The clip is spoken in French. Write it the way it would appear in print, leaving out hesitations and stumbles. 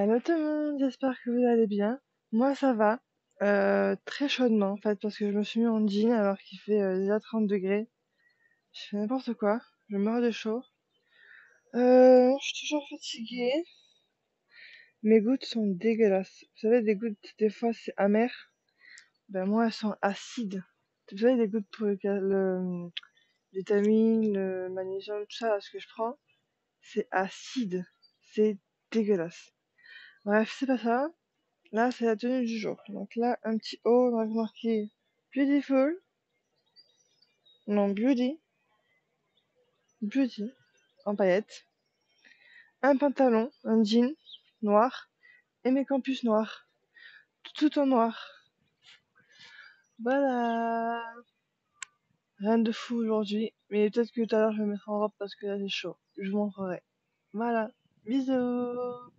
Hello tout le monde, j'espère que vous allez bien. Moi ça va, très chaudement en fait parce que je me suis mis en jean alors qu'il fait déjà 30 degrés. Je fais n'importe quoi, je meurs de chaud. Je suis toujours fatiguée. Mes gouttes sont dégueulasses. Vous savez, des gouttes des fois c'est amer. Ben moi elles sont acides. Vous savez, des gouttes pour le vitamine, le magnésium, tout ça, là, ce que je prends, c'est acide. C'est dégueulasse. Bref, c'est pas ça. Là, c'est la tenue du jour. Donc là, un petit haut, on va marquer beautiful, non beauty, en paillettes. Un pantalon, un jean noir et mes campus noirs, tout en noir. Voilà, rien de fou aujourd'hui, mais peut-être que tout à l'heure je vais me mettre en robe parce que là c'est chaud. Je vous montrerai. Voilà, bisous.